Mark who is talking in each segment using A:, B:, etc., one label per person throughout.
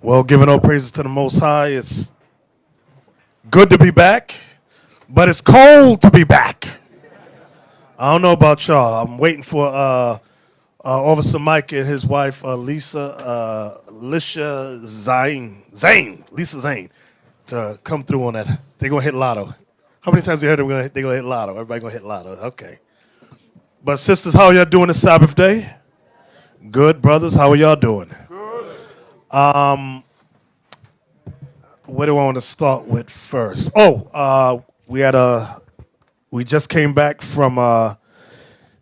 A: Well, giving all praises to the Most High. It's good to be back, but it's cold to be back. I don't know about y'all. I'm waiting for Officer Mike and his wife, Lisa Zane, to come through on that. They're going to hit lotto. How many times you heard they're going to hit lotto? Everybody going to hit lotto. Okay. But sisters, how are y'all doing this Sabbath day? Good. Brothers, how are y'all doing? Where do I want to start with first? We just came back from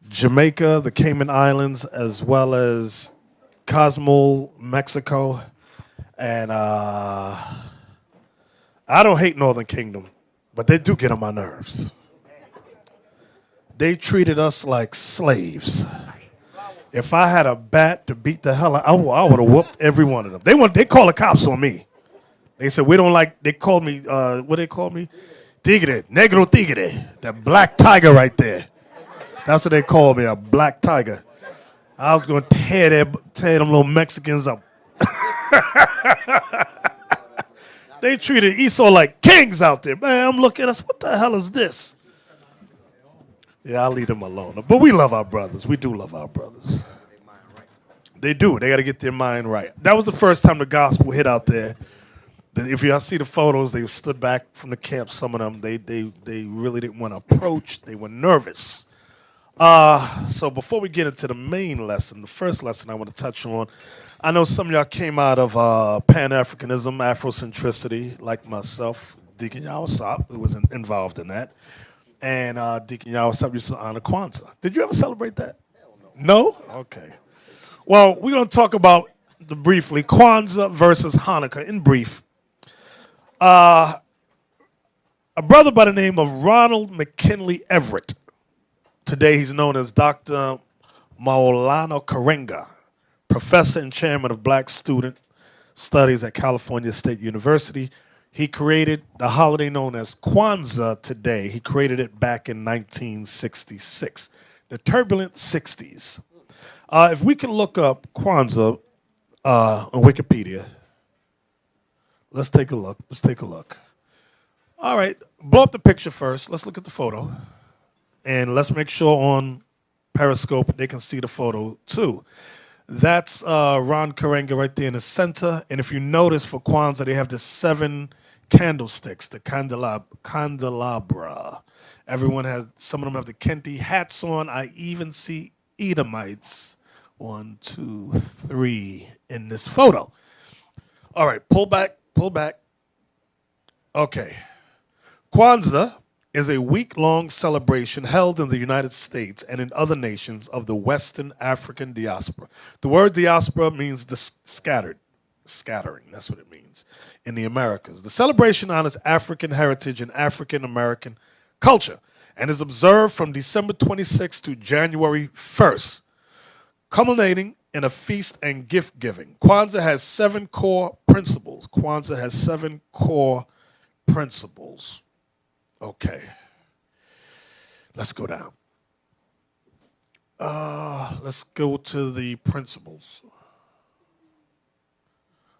A: Jamaica, the Cayman Islands, as well as Cozumel, Mexico, and I don't hate Northern Kingdom, but they do get on my nerves. They treated us like slaves. If I had a bat to beat the hell out, I would have whooped every one of them. They call the cops on me. They said we don't like. They called me. What they called me? Tigre, negro tigre, that black tiger right there. That's what they called me, a black tiger. I was gonna tear them little Mexicans up. They treated Esau like kings out there. Man, I'm looking at us. What the hell is this? Yeah, I'll leave them alone. But we love our brothers. We do love our brothers. They do. They got to get their mind right. That was the first time the gospel hit out there. If y'all see the photos, they stood back from the camp. Some of them, they really didn't want to approach. They were nervous. So before we get into the main lesson, the first lesson I want to touch on, I know some of y'all came out of Pan-Africanism, Afrocentricity, like myself, Deacon Yawasop, who was involved in that. And Deacon Yawasop used to honor Kwanzaa. Did you ever celebrate that? No? Okay. Well, we're going to talk about, briefly, Kwanzaa versus Hanukkah in brief. A brother by the name of Ronald McKinley Everett. Today he's known as Dr. Maulana Karenga, professor and chairman of Black Student Studies at California State University. He created the holiday known as Kwanzaa today. He created it back in 1966, the turbulent 60s. If we can look up Kwanzaa on Wikipedia, let's take a look. All right, blow up the picture first. Let's look at the photo. And let's make sure on Periscope they can see the photo too. That's Ron Karenga right there in the center. And if you notice for Kwanzaa, they have the 7 candlesticks, the candelabra. Some of them have the Kenti hats on. I even see Edomites. 1, 2, 3 in this photo. All right, pull back. Okay. Kwanzaa is a week-long celebration held in the United States and in other nations of the Western African diaspora. The word diaspora means scattering. That's what it means in the Americas. The celebration honors African heritage and African American culture and is observed from December 26th to January 1st, culminating in a feast and gift giving. Kwanzaa has 7 core principles. Okay. Let's go down. Let's go to the principles.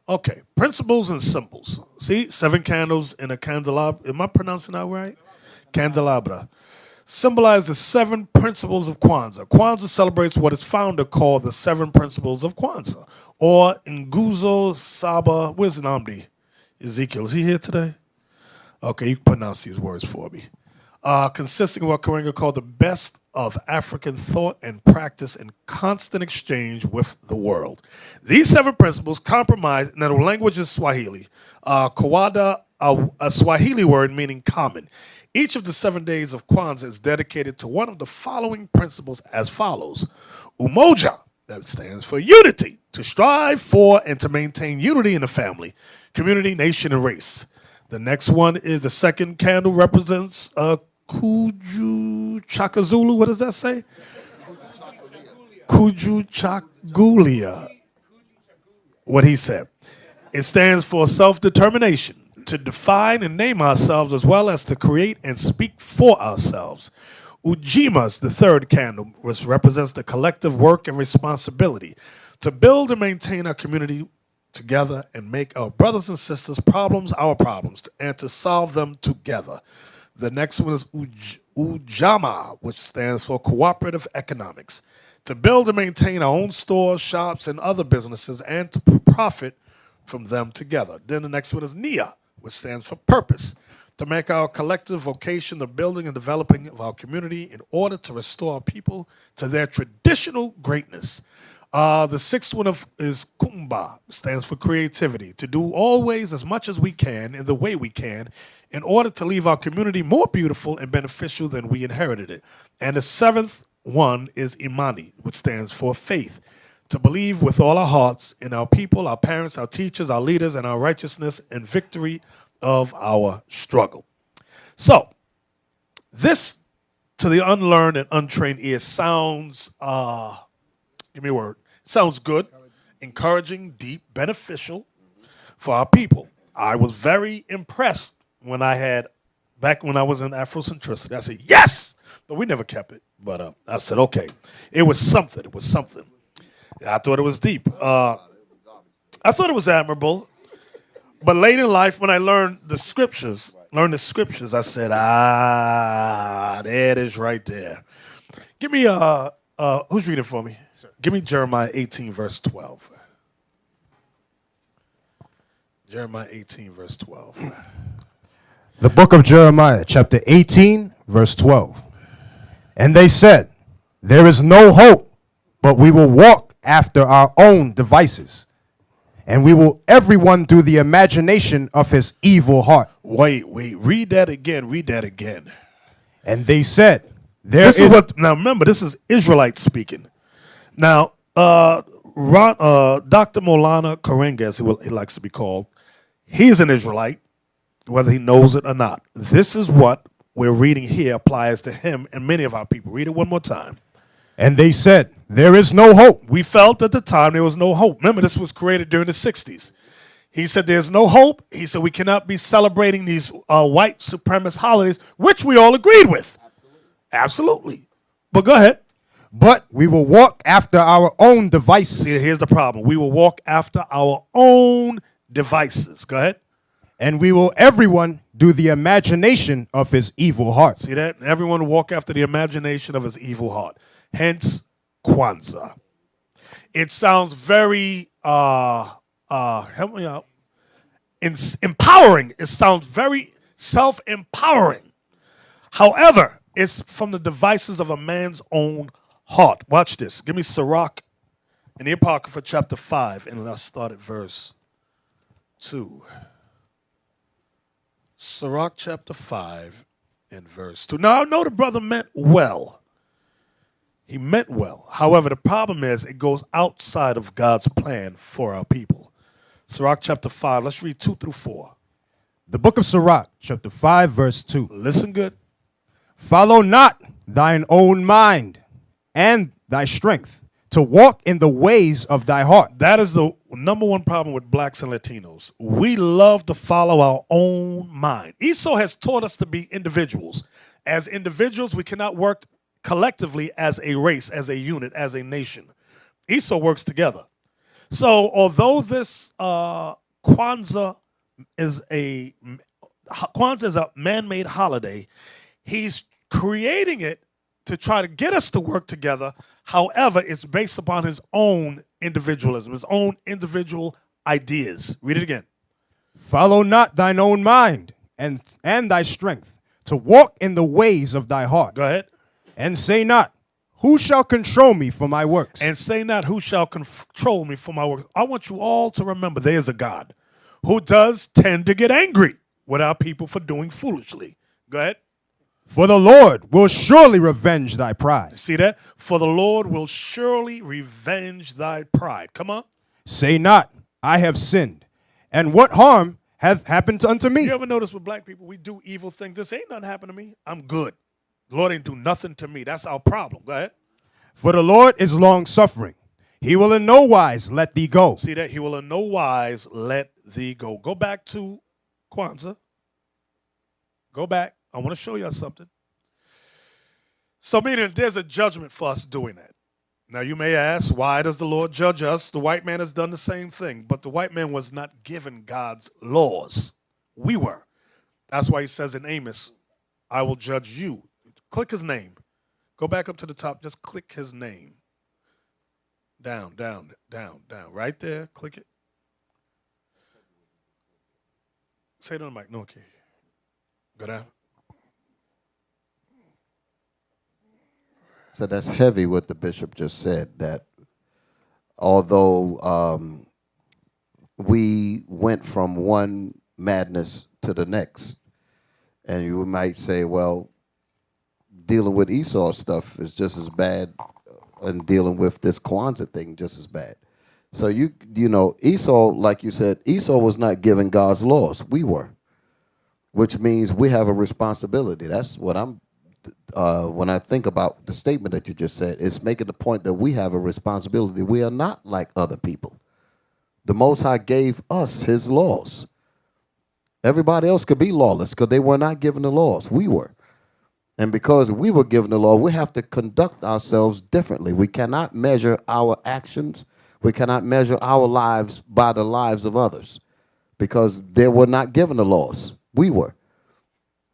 A: Okay, principles and symbols. See, 7 candles in a candelabra. Am I pronouncing that right? Candelabra. Symbolize the 7 principles of Kwanzaa. Kwanzaa celebrates what its founder called the 7 principles of Kwanzaa, or Nguzo Saba. Where's Namdi? Ezekiel, is he here today? Okay, you can pronounce these words for me. Consisting of what Karenga called the best of African thought and practice in constant exchange with the world. These 7 principles compromise, now the language is Swahili. Kawada, a Swahili word meaning common. Each of the 7 days of Kwanzaa is dedicated to one of the following principles as follows. Umoja, that stands for unity, to strive for and to maintain unity in the family, community, nation, and race. The next one is the second candle represents Kuju Chakazulu. What does that say? Kuju Chagulia. What he said. It stands for self-determination, to define and name ourselves as well as to create and speak for ourselves. Ujimas, the third candle, which represents the collective work and responsibility to build and maintain our community together and make our brothers and sisters' problems our problems and to solve them together. The next one is Ujama, which stands for cooperative economics. To build and maintain our own stores, shops, and other businesses and to profit from them together. Then the next one is Nia, which stands for purpose. To make our collective vocation the building and developing of our community in order to restore our people to their traditional greatness. The sixth one is Kumba, stands for creativity. To do always as much as we can in the way we can in order to leave our community more beautiful and beneficial than we inherited it. And the seventh one is Imani, which stands for faith. To believe with all our hearts in our people, our parents, our teachers, our leaders, and our righteousness and victory of our struggle. So, this to the unlearned and untrained ear sounds, give me a word, sounds good, encouraging, deep, beneficial for our people. I was very impressed when back when I was in Afrocentricity. I said, yes, but we never kept it. But I said, okay, it was something. It was something. I thought it was deep. I thought it was admirable. But late in life, when I learned the scriptures, I said, there it is right there. Give me, who's reading for me? Sure. Give me Jeremiah 18, verse 12. Jeremiah 18, verse 12.
B: The book of Jeremiah, chapter 18, verse 12. And they said, there is no hope, but we will walk after our own devices. And we will everyone do the imagination of his evil heart.
A: Wait, read that again.
B: And they said,
A: now remember, this is Israelites speaking. Now, Dr. Molana Karenga, he likes to be called, he's an Israelite, whether he knows it or not. This is what we're reading here applies to him and many of our people. Read it one more time.
B: And they said, there is no hope.
A: We felt at the time there was no hope. Remember, this was created during the 60s. He said there's no hope. He said we cannot be celebrating these white supremacist holidays, which we all agreed with. Absolutely. But go ahead.
B: But we will walk after our own devices.
A: See, here's the problem. We will walk after our own devices. Go ahead.
B: And we will everyone do the imagination of his evil heart.
A: See that? Everyone will walk after the imagination of his evil heart. Hence, Kwanzaa. It sounds very, help me out, empowering. It sounds very self-empowering. However, it's from the devices of a man's own heart. Watch this. Give me Sirach in the Apocrypha chapter 5, and let's start at verse 2. Sirach chapter 5 and verse 2. Now, I know the brother meant well. He meant well. However, the problem is it goes outside of God's plan for our people. Sirach chapter 5, let's read 2 through 4.
B: The book of Sirach, chapter 5, verse 2.
A: Listen good.
B: Follow not thine own mind and thy strength to walk in the ways of thy heart.
A: That is the number one problem with blacks and Latinos. We love to follow our own mind. Esau has taught us to be individuals. As individuals, we cannot work collectively as a race, as a unit, as a nation. Esau works together. So although this Kwanzaa is a man-made holiday, he's creating it to try to get us to work together. However, it's based upon his own individualism, his own individual ideas. Read it again.
B: Follow not thine own mind and thy strength to walk in the ways of thy heart.
A: Go ahead.
B: And say not, who shall control me for my works?
A: And say not, who shall control me for my works? I want you all to remember there is a God who does tend to get angry with our people for doing foolishly. Go ahead.
B: For the Lord will surely revenge thy pride.
A: See that? For the Lord will surely revenge thy pride. Come on.
B: Say not, I have sinned. And what harm hath happened unto me?
A: You ever notice with black people, we do evil things. This ain't nothing happened to me. I'm good. The Lord ain't do nothing to me. That's our problem. Go ahead.
B: For the Lord is long-suffering. He will in no wise let thee go.
A: See that? He will in no wise let thee go. Go back to Kwanzaa. Go back. I want to show you something. So meaning there's a judgment for us doing that. Now you may ask, why does the Lord judge us? The white man has done the same thing, but the white man was not given God's laws. We were. That's why he says in Amos, I will judge you. Click his name. Go back up to the top. Just click his name. Down, down, down, down. Right there. Click it. Say it on the mic. No, okay. Go down.
C: So that's heavy what the bishop just said, that although we went from one madness to the next, and you might say, well, dealing with Esau stuff is just as bad, and dealing with this Kwanzaa thing just as bad. So you know, Esau, like you said, Esau was not given God's laws. We were, which means we have a responsibility. That's what I'm. When I think about the statement that you just said, it's making the point that we have a responsibility. We are not like other people. The Most High gave us his laws. Everybody else could be lawless because they were not given the laws. We were. And because we were given the law, we have to conduct ourselves differently. We cannot measure our actions. We cannot measure our lives by the lives of others because they were not given the laws. We were.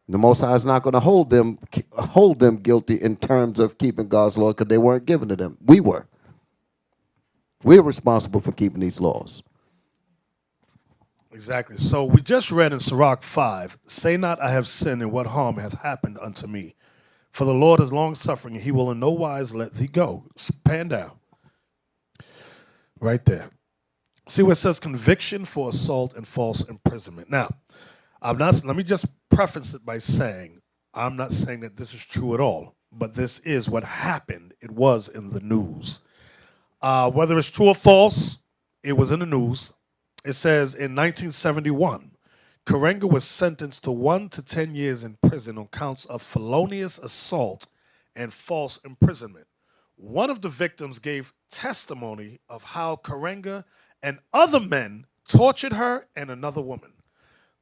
C: The Most High is not going to hold them guilty in terms of keeping God's law because they weren't given to them. We were. We're responsible for keeping these laws.
A: Exactly. So we just read in Sirach 5, say not I have sinned, and what harm hath happened unto me. For the Lord is long-suffering, and he will in no wise let thee go. Pan down. Right there. See where it says conviction for assault and false imprisonment. Now, let me just preface it by saying, I'm not saying that this is true at all, but this is what happened. It was in the news. Whether it's true or false, it was in the news. It says in 1971, Karenga was sentenced to 1 to 10 years in prison on counts of felonious assault and false imprisonment. One of the victims gave testimony of how Karenga and other men tortured her and another woman.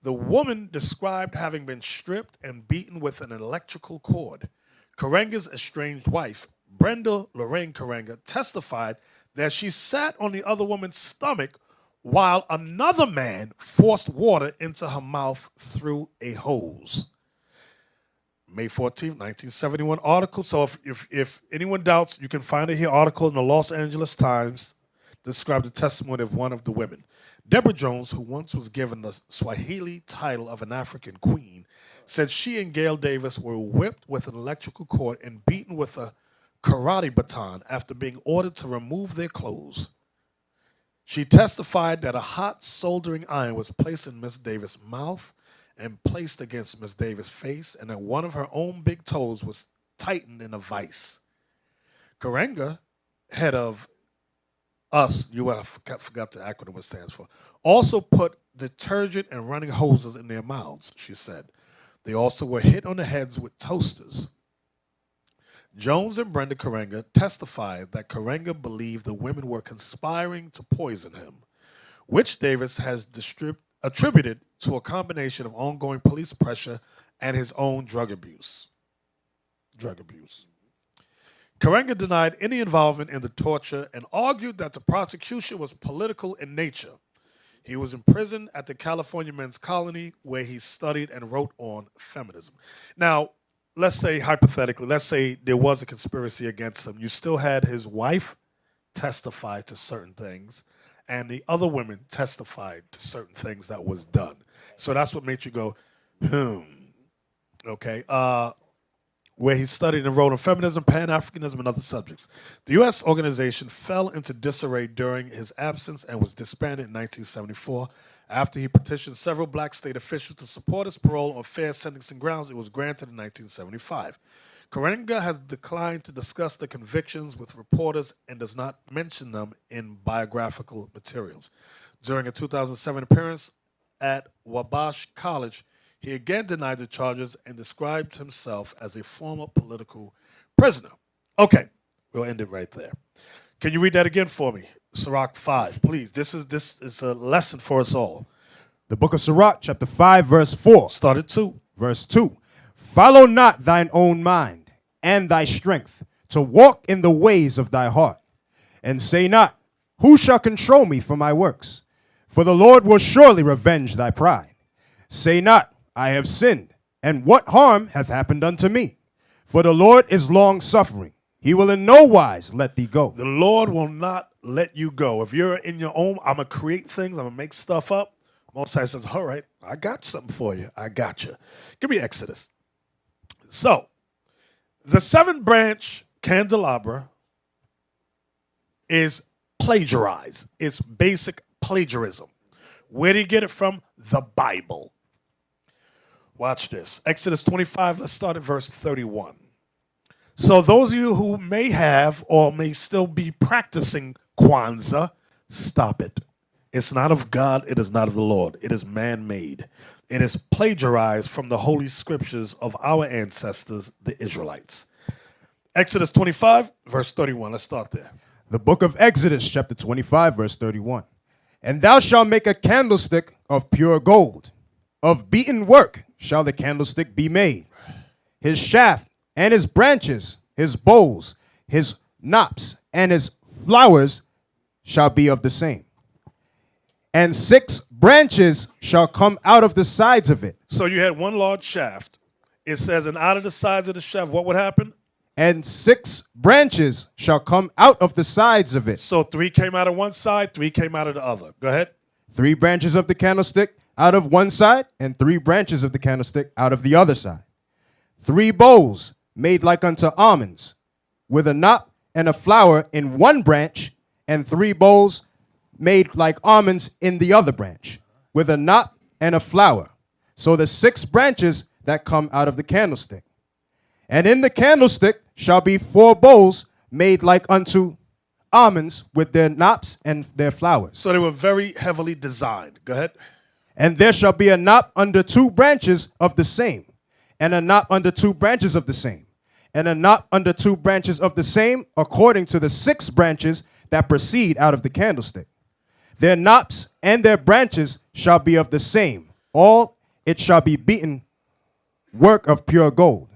A: The woman described having been stripped and beaten with an electrical cord. Karenga's estranged wife, Brenda Lorraine Karenga, testified that she sat on the other woman's stomach while another man forced water into her mouth through a hose. May 14th, 1971 article. So if anyone doubts, you can find it here. Article in the Los Angeles Times described the testimony of one of the women. Deborah Jones, who once was given the Swahili title of an African queen, said she and Gail Davis were whipped with an electrical cord and beaten with a karate baton after being ordered to remove their clothes. She testified that a hot soldering iron was placed in Miss Davis' mouth and placed against Miss Davis' face, and that one of her own big toes was tightened in a vice. Karenga, head of US, forgot the acronym it stands for, also put detergent and running hoses in their mouths, she said. They also were hit on the heads with toasters. Jones and Brenda Karenga testified that Karenga believed the women were conspiring to poison him, which Davis has attributed to a combination of ongoing police pressure and his own drug abuse. Karenga denied any involvement in the torture and argued that the prosecution was political in nature. He was imprisoned at the California Men's Colony, where he studied and wrote on feminism. Now, let's say, hypothetically, let's say there was a conspiracy against him. You still had his wife testify to certain things, and the other women testified to certain things that was done. So that's what made you go, okay. Where he studied and wrote on feminism, Pan-Africanism, and other subjects. The U.S. organization fell into disarray during his absence and was disbanded in 1974. After he petitioned several black state officials to support his parole on fair sentencing grounds, it was granted in 1975. Karenga has declined to discuss the convictions with reporters and does not mention them in biographical materials. During a 2007 appearance at Wabash College, he again denied the charges and described himself as a former political prisoner. Okay, we'll end it right there. Can you read that again for me? Sirach 5, please. This is a lesson for us all.
B: The book of Sirach, chapter 5, verse 4.
A: Start at 2.
B: Verse 2. Follow not thine own mind and thy strength to walk in the ways of thy heart. And say not, who shall control me for my works? For the Lord will surely revenge thy pride. Say not, I have sinned, and what harm hath happened unto me? For the Lord is long-suffering. He will in no wise let thee go.
A: The Lord will not let you go. If you're in your own, I'm going to create things, I'm going to make stuff up. Most High says, all right, I got something for you. I got you. Give me Exodus. So, the 7-branch candelabra is plagiarized. It's basic plagiarism. Where do you get it from? The Bible. Watch this. Exodus 25, let's start at verse 31. So those of you who may have or may still be practicing Kwanzaa, stop it. It's not of God. It is not of the Lord. It is man-made. It is plagiarized from the holy scriptures of our ancestors, the Israelites. Exodus 25, verse 31. Let's start there.
B: The book of Exodus, chapter 25, verse 31. And thou shalt make a candlestick of pure gold. Of beaten work shall the candlestick be made. His shaft and his branches, his bowls, his knops, and his flowers shall be of the same. And 6 branches shall come out of the sides of it.
A: So you had one large shaft. It says, and out of the sides of the shaft, what would happen?
B: And 6 branches shall come out of the sides of it.
A: So 3 came out of one side, 3 came out of the other. Go ahead.
B: 3 branches of the candlestick out of one side, and 3 branches of the candlestick out of the other side. 3 bowls made like unto almonds, with a knot and a flower in one branch, and 3 bowls made like almonds in the other branch, with a knot and a flower. So the 6 branches that come out of the candlestick. And in the candlestick shall be 4 bowls made like unto almonds, with their knops and their flowers.
A: So they were very heavily designed. Go ahead.
B: And there shall be a knot under 2 branches of the same, and a knot under 2 branches of the same, and a knot under 2 branches of the same, according to the 6 branches that proceed out of the candlestick. Their knops and their branches shall be of the same. All it shall be beaten work of pure gold.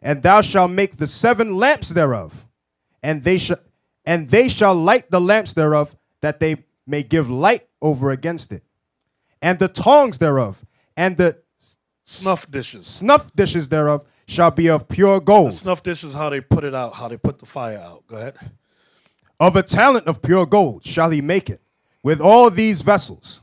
B: And thou shalt make the 7 lamps thereof, and they shall light the lamps thereof, that they may give light over against it. And the tongs thereof, and the
A: Snuff dishes.
B: snuff dishes thereof shall be of pure gold.
A: The snuff dishes, how they put it out, how they put the fire out. Go ahead.
B: Of a talent of pure gold shall he make it, with all these vessels.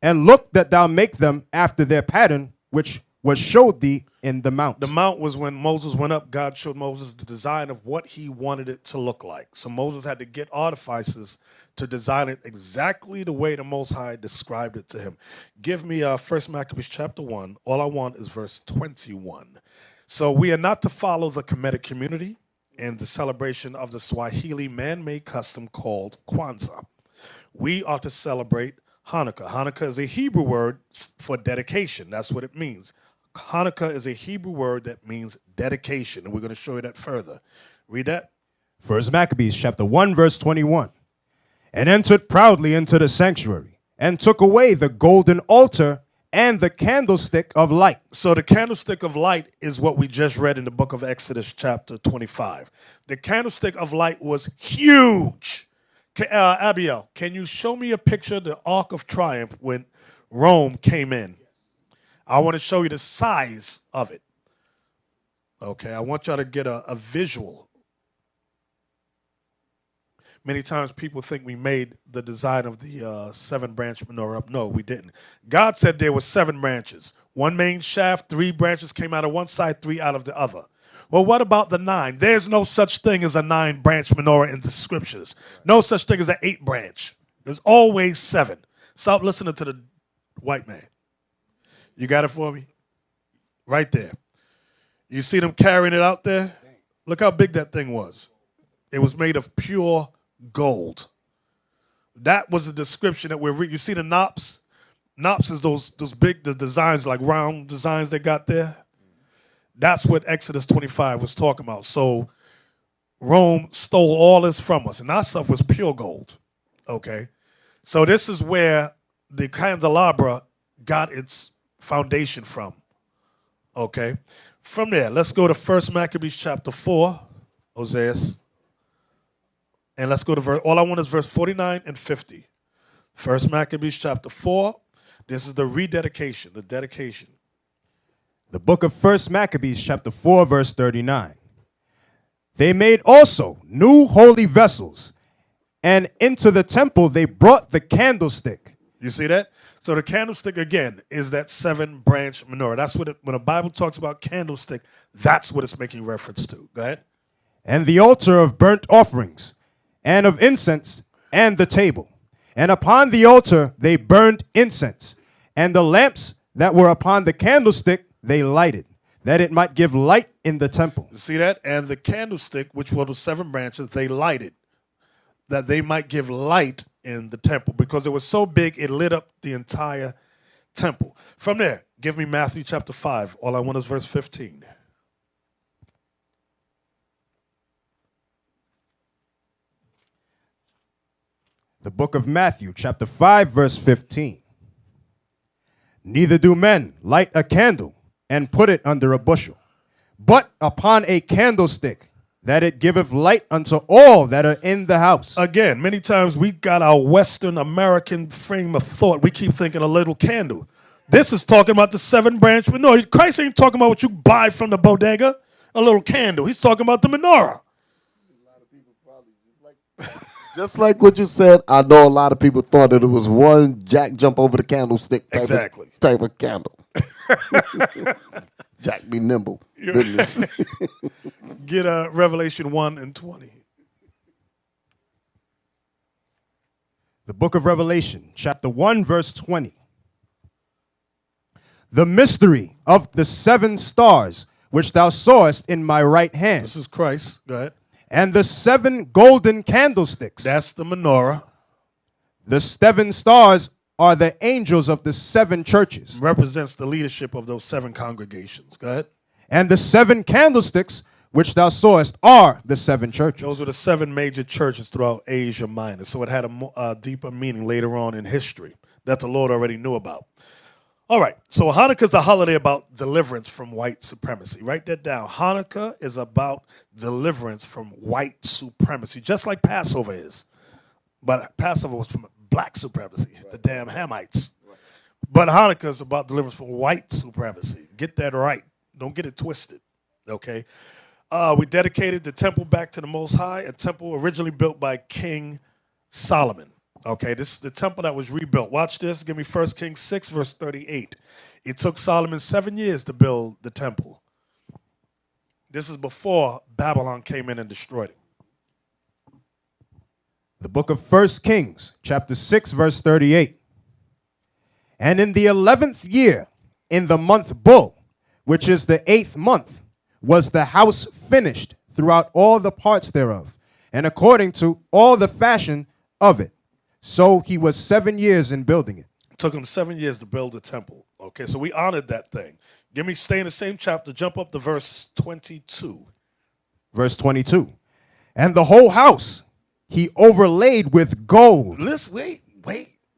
B: And look that thou make them after their pattern, which was showed thee in the mount.
A: The mount was when Moses went up. God showed Moses the design of what he wanted it to look like. So Moses had to get artificers to design it exactly the way the Most High described it to him. Give me 1 Maccabees chapter 1. All I want is verse 21. So we are not to follow the Kemetic community in the celebration of the Swahili man-made custom called Kwanzaa. We are to celebrate Hanukkah. Hanukkah is a Hebrew word for dedication. That's what it means. Hanukkah is a Hebrew word that means dedication, and we're going to show you that further. Read that.
B: 1 Maccabees chapter 1, verse 21. And entered proudly into the sanctuary, and took away the golden altar and the candlestick of light.
A: So the candlestick of light is what we just read in the book of Exodus chapter 25. The candlestick of light was huge. Abiel, can you show me a picture of the Ark of Triumph when Rome came in? I want to show you the size of it. Okay, I want y'all to get a visual. Many times people think we made the design of the 7-branch menorah up. No, we didn't. God said there were 7 branches. 1 main shaft, 3 branches came out of one side, 3 out of the other. Well, what about the 9? There's no such thing as a 9-branch menorah in the scriptures. No such thing as an 8-branch. There's always 7. Stop listening to the white man. You got it for me? Right there. You see them carrying it out there? Look how big that thing was. It was made of pure gold. That was the description that we're reading. You see the knops? Knops is those big the designs, like round designs they got there. That's what Exodus 25 was talking about. So Rome stole all this from us, and that stuff was pure gold. Okay? So this is where the candelabra got its foundation from. Okay? From there, let's go to 1 Maccabees chapter 4. Oseas. And let's go to verse, all I want is verse 49 and 50. First Maccabees chapter 4. This is the rededication, the dedication.
B: The book of First Maccabees chapter 4 verse 39. They made also new holy vessels, and into the temple they brought the candlestick.
A: You see that? So the candlestick, again, is that 7-branch menorah. That's what when the Bible talks about candlestick, that's what it's making reference to. Go ahead.
B: And the altar of burnt offerings, and of incense, and the table. And upon the altar they burned incense, and the lamps that were upon the candlestick they lighted, that it might give light in the temple.
A: You see that? And the candlestick, which were the 7 branches, they lighted, that they might give light in the temple, because it was so big it lit up the entire temple. From there, give me Matthew chapter 5. All I want is verse 15.
B: The book of Matthew, chapter 5, verse 15. Neither do men light a candle and put it under a bushel, but upon a candlestick, that it giveth light unto all that are in the house.
A: Again, many times we got our Western American frame of thought. We keep thinking a little candle. This is talking about the 7-branch menorah. Christ ain't talking about what you buy from the bodega, a little candle. He's talking about the menorah.
C: Just like what you said, I know a lot of people thought that it was one jack jump over the candlestick type of candle. Jack be nimble. Goodness.
A: Get Revelation 1 and 20.
B: The book of Revelation, chapter 1, verse 20. The mystery of the 7 stars, which thou sawest in my right hand.
A: This is Christ. Go ahead.
B: And the 7 golden candlesticks.
A: That's the menorah.
B: The 7 stars are the angels of the 7 churches.
A: Represents the leadership of those 7 congregations. Go ahead.
B: And the 7 candlesticks which thou sawest are the 7 churches.
A: Those were the 7 major churches throughout Asia Minor. So it had a deeper meaning later on in history that the Lord already knew about. All right, so Hanukkah is a holiday about deliverance from white supremacy. Write that down. Hanukkah is about deliverance from white supremacy, just like Passover is. But Passover was from black supremacy, the damn Hamites. But Hanukkah is about deliverance from white supremacy. Get that right. Don't get it twisted, okay? We dedicated the temple back to the Most High, a temple originally built by King Solomon. Okay, this is the temple that was rebuilt. Watch this. Give me 1 Kings 6, verse 38. It took Solomon 7 years to build the temple. This is before Babylon came in and destroyed it.
B: The book of 1 Kings, chapter 6, verse 38. And in the 11th year, in the month Bul, which is the 8th month, was the house finished throughout all the parts thereof, and according to all the fashion of it. So he was 7 years in building it.
A: It took him 7 years to build the temple. Okay, so we honored that thing. Stay in the same chapter, jump up to verse 22.
B: Verse 22. And the whole house he overlaid with gold.
A: Listen, wait.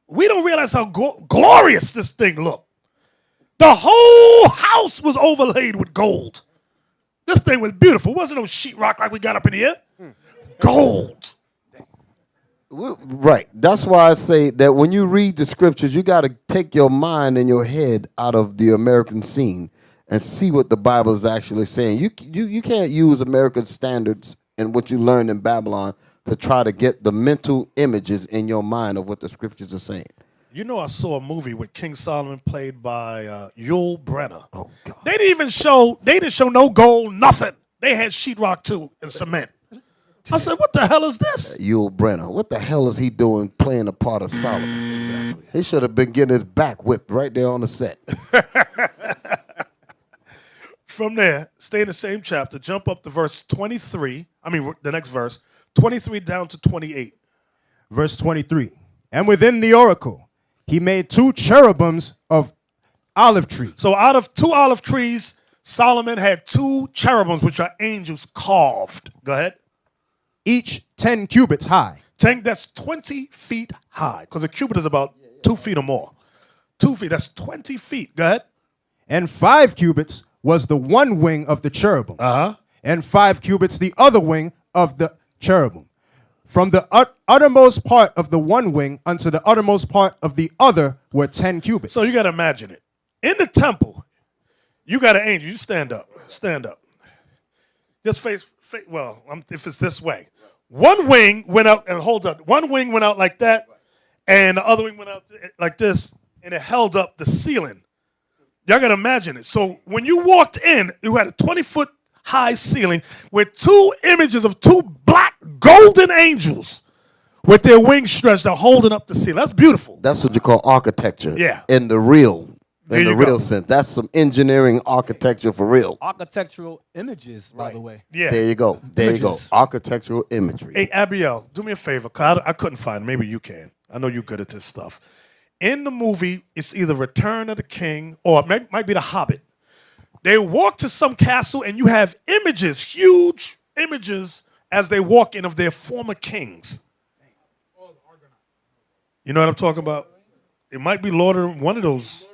A: We don't realize how glorious this thing looked. The whole house was overlaid with gold. This thing was beautiful. It wasn't no sheetrock like we got up in here. Gold.
C: Right. That's why I say that when you read the scriptures, you got to take your mind and your head out of the American scene and see what the Bible is actually saying. You can't use American standards and what you learned in Babylon to try to get the mental images in your mind of what the scriptures are saying.
A: You know, I saw a movie with King Solomon played by Yul Brynner.
C: Oh, God.
A: They didn't show no gold, nothing. They had sheetrock too and cement. I said, what the hell is this?
C: Yul Brynner. What the hell is he doing playing the part of Solomon?
A: Exactly.
C: He should have been getting his back whipped right there on the set.
A: From there, stay in the same chapter, jump up to verse 23. The next verse, 23 down to 28.
B: Verse 23. And within the oracle, he made 2 cherubims of olive trees.
A: So out of 2 olive trees, Solomon had 2 cherubims, which are angels carved. Go ahead.
B: Each 10 cubits high.
A: That's 20 feet high, because a cubit is about 2 feet or more. 2 feet, that's 20 feet. Go ahead.
B: And 5 cubits was the one wing of the cherubim.
A: Uh-huh.
B: And 5 cubits the other wing of the cherubim. From the uttermost part of the one wing unto the uttermost part of the other were 10 cubits.
A: So you got to imagine it. In the temple, you got an angel. You stand up. Stand up. Just face well, if it's this way. One wing went out, and hold up. One wing went out like that, and the other wing went out like this, and it held up the ceiling. Y'all got to imagine it. So when you walked in, you had a 20-foot high ceiling with two images of two black golden angels with their wings stretched out holding up the ceiling. That's beautiful.
C: That's what you call architecture.
A: Yeah.
C: In the real
A: Go.
C: sense. That's some engineering architecture for real.
D: Architectural images, by the way.
A: Yeah.
C: There you go. There you go.
D: Images.
C: Architectural imagery.
A: Hey, Abiel, do me a favor, because I couldn't find it. Maybe you can. I know you're good at this stuff. In the movie, it's either Return of the King or it might be The Hobbit. They walk to some castle and you have images, huge images, as they walk in of their former kings. You know what I'm talking about? It might be Lord of one of those.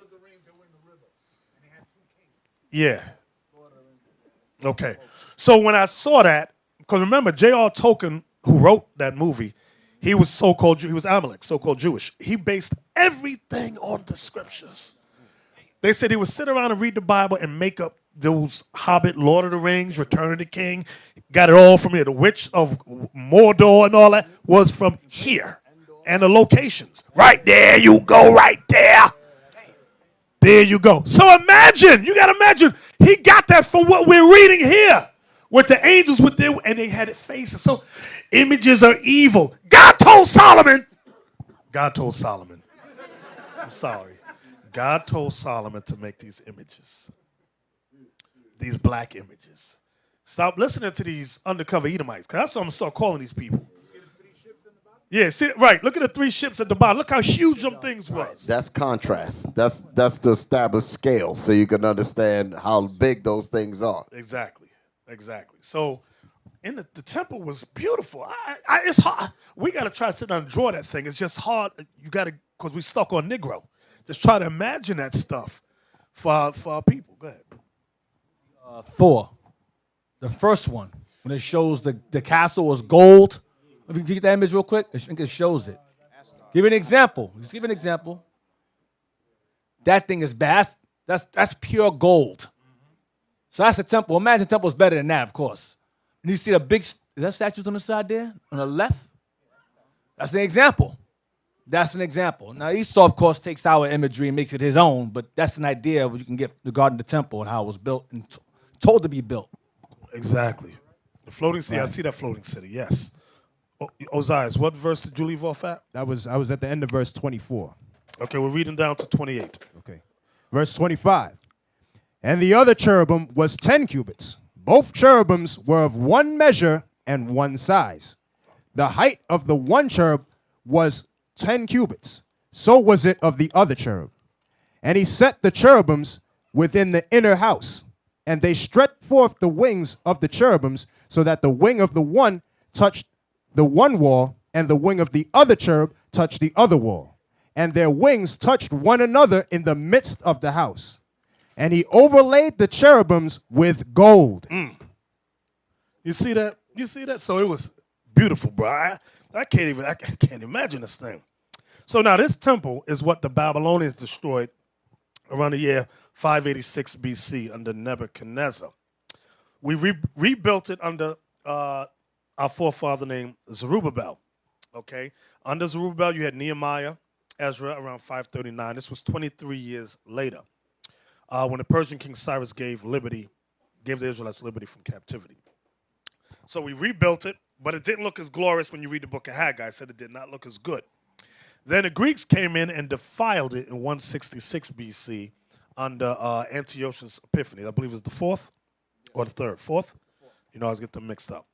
A: Yeah. Okay. So when I saw that, because remember, J.R. Tolkien, who wrote that movie, he was he was Amalek, so-called Jewish. He based everything on the scriptures. They said he would sit around and read the Bible and make up those Hobbit, Lord of the Rings, Return of the King. Got it all from here. The Witch of Mordor and all that was from here. And the locations. Right there, you go right there. There you go. So imagine, you got to imagine, he got that from what we're reading here. With the angels with their, and they had it faces. So images are evil. God told Solomon. I'm sorry. God told Solomon to make these images. These black images. Stop listening to these undercover Edomites, because that's what I'm gonna start calling these people. Yeah, see, right. Look at the 3 ships at the bottom. Look how huge them things was.
C: That's contrast. That's the established scale, so you can understand how big those things are.
A: Exactly. So, in the temple was beautiful. It's hard. We got to try to sit down and draw that thing. It's just hard. You got to, because we stuck on Negro. Just try to imagine that stuff for our people. Go ahead.
D: Thor, the first one, when it shows the castle was gold. Let me get that image real quick. I think it shows it. Give an example. Just give an example. That thing is bad. That's pure gold. So that's the temple. Imagine the temple is better than that, of course. And you see the big, is that statues on the side there? On the left? That's an example. Now Esau, of course, takes our imagery and makes it his own, but that's an idea of what you can get regarding the temple and how it was built and told to be built.
A: Exactly. The floating city. Right. I see that floating city. Yes. Osiris, what verse did you leave off at?
B: I was at the end of verse 24.
A: Okay, we're reading down to 28.
B: Okay. Verse 25. And the other cherubim was 10 cubits. Both cherubims were of one measure and one size. The height of the one cherub was 10 cubits. So was it of the other cherub. And he set the cherubims within the inner house. And they stretched forth the wings of the cherubims, so that the wing of the one touched the one wall, and the wing of the other cherub touched the other wall. And their wings touched one another in the midst of the house. And he overlaid the cherubims with gold.
A: You see that? So it was beautiful, bro. I can't imagine this thing. So now this temple is what the Babylonians destroyed around the year 586 BC under Nebuchadnezzar. We rebuilt it under our forefather named Zerubbabel. Okay, under Zerubbabel you had Nehemiah, Ezra around 539. This was 23 years later, when the Persian King Cyrus gave the Israelites liberty from captivity. So we rebuilt it, but it didn't look as glorious when you read the book of Haggai. It said it did not look as good. Then the Greeks came in and defiled it in 166 BC under Antiochus Epiphanes. I believe it was the 4th or the 3rd. 4th? You know, I was getting them mixed up.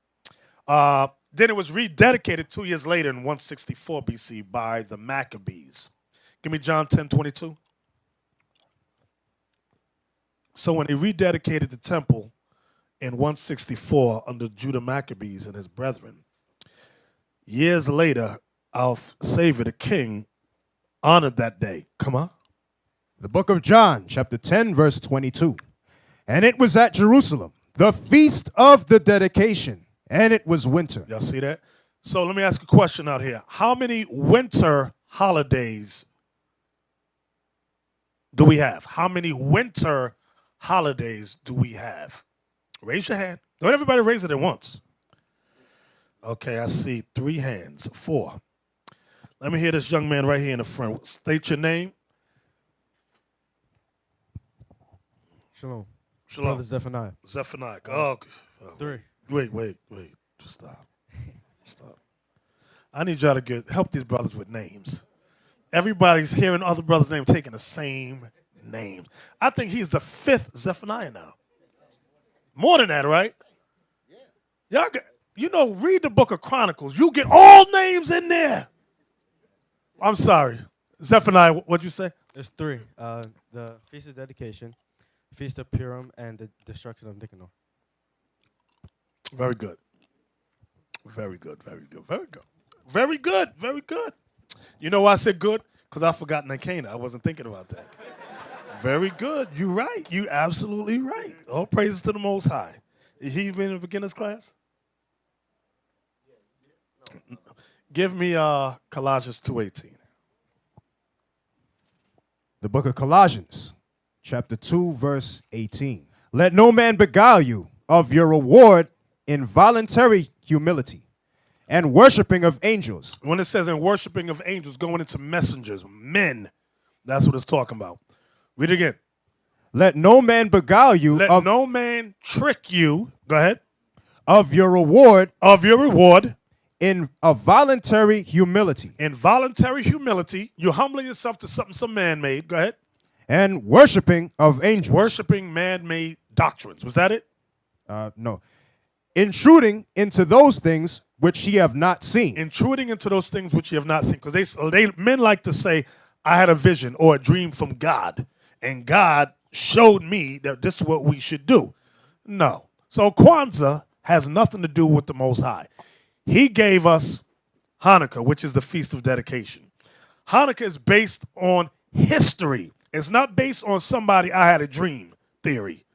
A: Then it was rededicated 2 years later in 164 BC by the Maccabees. Give me John 10:22. So when they rededicated the temple in 164 under Judah Maccabees and his brethren, years later, our Savior, the King, honored that day. Come on.
B: The book of John, chapter 10, verse 22. And it was at Jerusalem, the feast of the dedication, and it was winter.
A: Y'all see that? So let me ask a question out here. How many winter holidays do we have? How many winter holidays do we have? Raise your hand. Don't everybody raise it at once. Okay, I see 3 hands, 4. Let me hear this young man right here in the front. State your name.
E: Shalom.
A: Shalom.
E: Brother Zephaniah.
A: Zephaniah. Oh, okay.
E: 3.
A: Wait. Just stop. I need y'all to help these brothers with names. Everybody's hearing other brothers' names taking the same name. I think he's the 5th Zephaniah now. More than that, right? Y'all read the book of Chronicles. You get all names in there. I'm sorry. Zephaniah, what'd you say?
E: There's 3. The Feast of Dedication, Feast of Purim, and the Destruction of Nicanor.
A: Very good. Very good. Very good. You know why I said good? Because I forgot Cana. I wasn't thinking about that. Very good. You're right. You absolutely right. All praises to the Most High. He been in the beginner's class? Give me Colossians 2:18.
B: The book of Colossians, chapter 2, verse 18. Let no man beguile you of your reward in voluntary humility and worshiping of angels.
A: When it says in worshiping of angels, going into messengers, men, that's what it's talking about. Read it again.
B: Let no man beguile you
A: Let no man trick you. Go ahead.
B: of your reward
A: Of your reward.
B: in a voluntary humility
A: In voluntary humility, you humble yourself to something some man made. Go ahead.
B: and worshiping of angels.
A: Worshiping man-made doctrines. Was that it?
B: No. Intruding into those things which ye have not seen.
A: Intruding into those things which you have not seen. Because men like to say, I had a vision or a dream from God, and God showed me that this is what we should do. No. So Kwanzaa has nothing to do with the Most High. He gave us Hanukkah, which is the Feast of Dedication. Hanukkah is based on history. It's not based on somebody I had a dream theory.